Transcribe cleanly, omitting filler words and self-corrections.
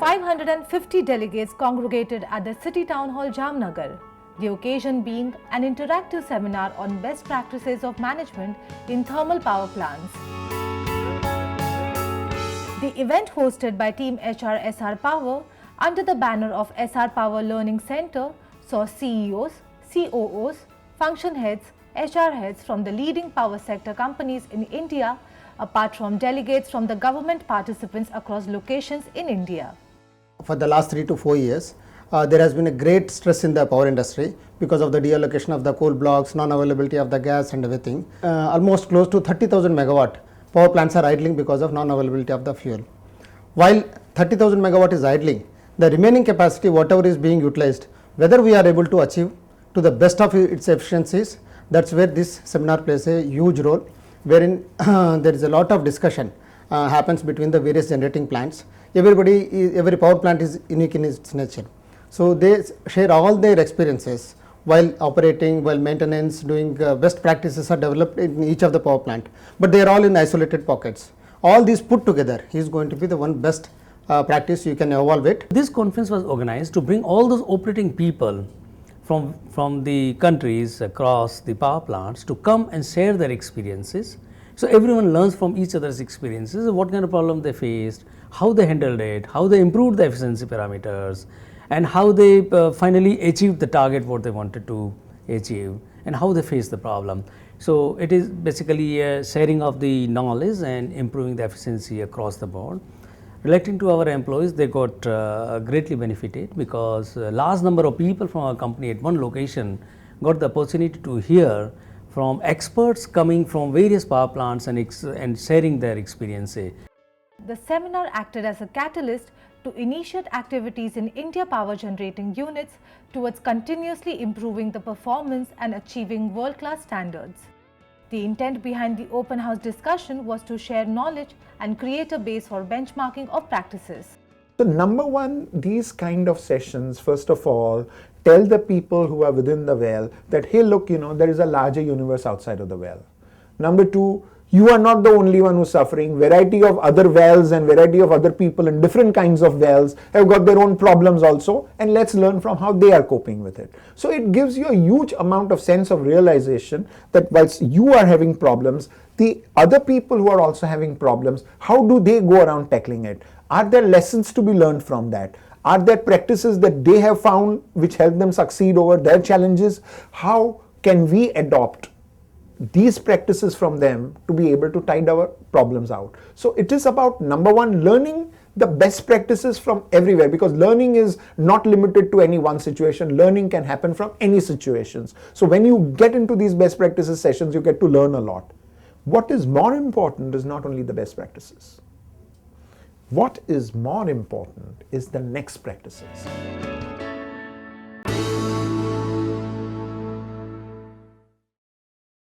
550 delegates congregated at the City Townhall, Jamnagar, the occasion being an interactive seminar on best practices of management in thermal power plants. The event, hosted by Team HR-Essar Power under the banner of Essar Power Learning Center, saw CEOs, COOs, function heads, HR heads from the leading power sector companies in India, apart from delegates from the government participants across locations in India. For the last 3 to 4 years, there has been a great stress in the power industry because of the deallocation of the coal blocks, non-availability of the gas and everything. Almost close to 30,000 megawatt power plants are idling because of non-availability of the fuel. While 30,000 megawatt is idling, the remaining capacity, whatever is being utilized, whether we are able to achieve to the best of its efficiencies, that's where this seminar plays a huge role, wherein there is a lot of discussion happens between the various generating plants. Every power plant is unique in its nature. So they share all their experiences while operating, while maintenance, doing best practices are developed in each of the power plant, but they are all in isolated pockets. All these put together is going to be the one best practice you can evolve it. This conference was organized to bring all those operating people from the countries across the power plants to come and share their experiences. So everyone learns from each other's experiences, what kind of problem they faced, how they handled it, how they improved the efficiency parameters, and how they finally achieved the target what they wanted to achieve, and how they faced the problem. So it is basically a sharing of the knowledge and improving the efficiency across the board. Relating to our employees, they got greatly benefited because a large number of people from our company at one location got the opportunity to hear from experts coming from various power plants and sharing their experiences. The seminar acted as a catalyst to initiate activities in India power generating units towards continuously improving the performance and achieving world-class standards. The intent behind the open house discussion was to share knowledge and create a base for benchmarking of practices. So number one, these kind of sessions, first of all, tell the people who are within the well that, hey, look, there is a larger universe outside of the well. Number two, you are not the only one who's suffering. Variety of other wells and variety of other people in different kinds of wells have got their own problems also, and let's learn from how they are coping with it. So it gives you a huge amount of sense of realization that whilst you are having problems, the other people who are also having problems, how do they go around tackling it? Are there lessons to be learned from that? Are there practices that they have found which help them succeed over their challenges? How can we adopt these practices from them to be able to tide our problems out? So it is about, number one, learning the best practices from everywhere, because learning is not limited to any one situation. Learning can happen from any situations. So when you get into these best practices sessions, you get to learn a lot. What is more important is not only the best practices. What is more important is the next practices.